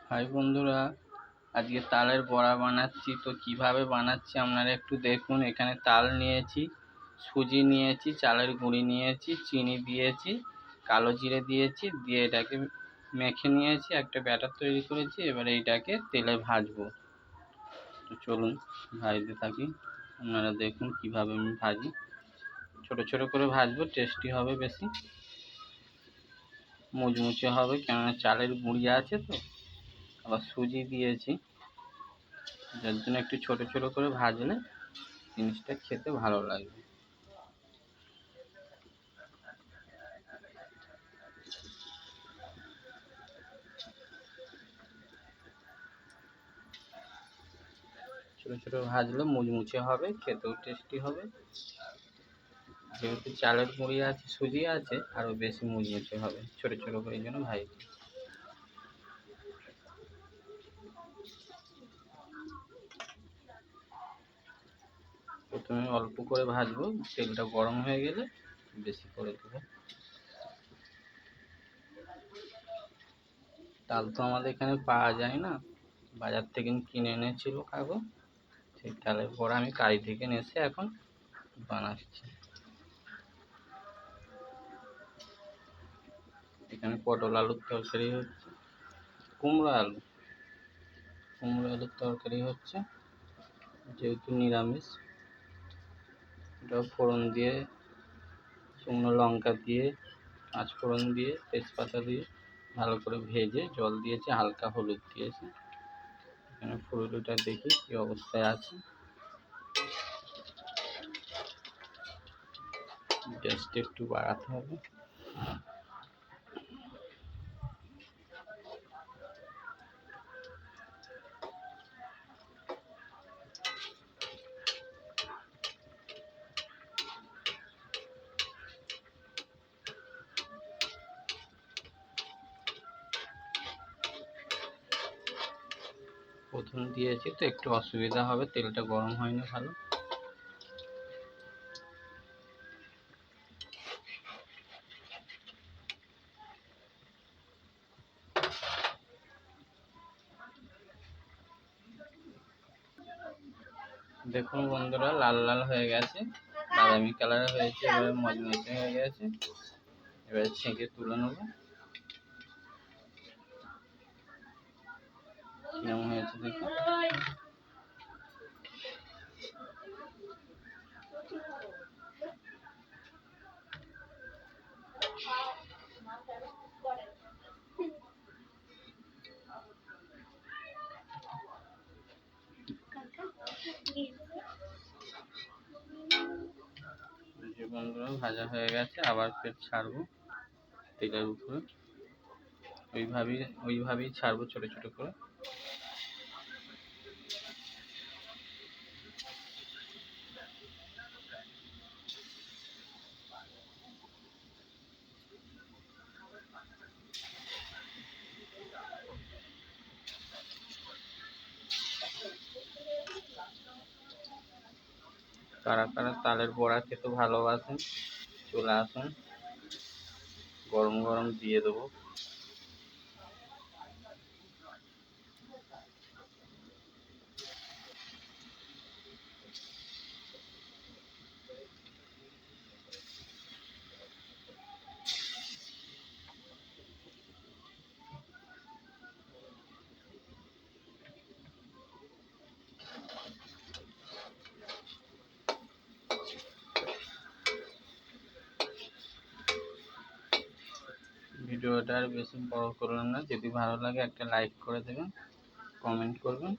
High বন্ধুরা, আজকে তালের বড়া বানাচ্ছি। তো কিভাবে বানাচ্ছি আপনারা একটু দেখুন। এখানে তাল নিয়েছি, সুজি নিয়েছি, চালের গুঁড়ি নিয়েছি, চিনি দিয়েছি, কালো জিরে দিয়েছি, দিয়ে এটাকে মেখে নিয়েছি, একটা ব্যাটার তৈরি করেছি। এবারে এইটাকে তেলে ভাজবো। তো চলুন ভাজতে থাকি। আপনারা দেখুন কিভাবে আমি ভাজি। ছোট ছোট করে ভাজবো, টেস্টি হবে, বেশি মুচমুচে হবে, কেননা চালের গুঁড়ি আছে তো, আবার সুজি দিয়েছি, যার জন্য একটু ছোট ছোট করে ভাজলে জিনিসটা খেতে ভালো লাগবে। ছোট ছোট ভাজলে মুচমুচে হবে, খেতেও টেস্টি হবে। যেহেতু চালের গুঁড়ি আছে, সুজি আছে, আরও বেশি মুচমুচে হবে। ছোট ছোট করে এই জন্য ভাজছি। প্রথমে অল্প করে ভাজবো, তেলটা গরম হয়ে গেলে বেশি করে দেবো। তাল তো আমাদের এখানে পাওয়া যায় না, বাজার থেকে কিনে এনেছিল কাকু। সেই তালের বড়া আমি কারি থেকে নিয়ে এসে এখন বানাচ্ছি। এখানে পটল আলুর তরকারি হচ্ছে, কুমড়ো আলুর তরকারি হচ্ছে, যেহেতু নিরামিষ। এটা ফোড়ন দিয়ে, শুকনো লঙ্কা দিয়ে, পাঁচফোড়ন দিয়ে, তেজপাতা দিয়ে ভালো করে ভেজে জল দিয়েছি, হালকা হলুদ দিয়েছি। এখানে ফুলুরিটা দেখি কি অবস্থায় আছে। গ্যাসটা একটু বাড়াতে হবে। প্রথম দিয়েছি তো একটু অসুবিধা হবে, তেলটা গরম হয়নি ভালো। দেখুন বন্ধুরা, লাল লাল হয়ে গেছে, বাদামি কালার হয়েছে, এবারে মচমচে হয়ে গেছে। এবারে ছেঁকে তুলে নেবো। কেমন হয়েছে দেখুন। যে বন্ধুরা ভাজা হয়ে গেছে, আবার ফের ছাড়বো তেলের উপরে। ওইভাবেই ছাড়বো ছোট ছোট করে। কারা কারা তালের বড়া খেতে ভালোবাসেন চলে আসুন, গরম গরম দিয়ে দেবো। ভিডিওটা আর বেশি বড় করলাম না, যদি ভালো লাগে একটা লাইক করে দেবেন, কমেন্ট করবেন।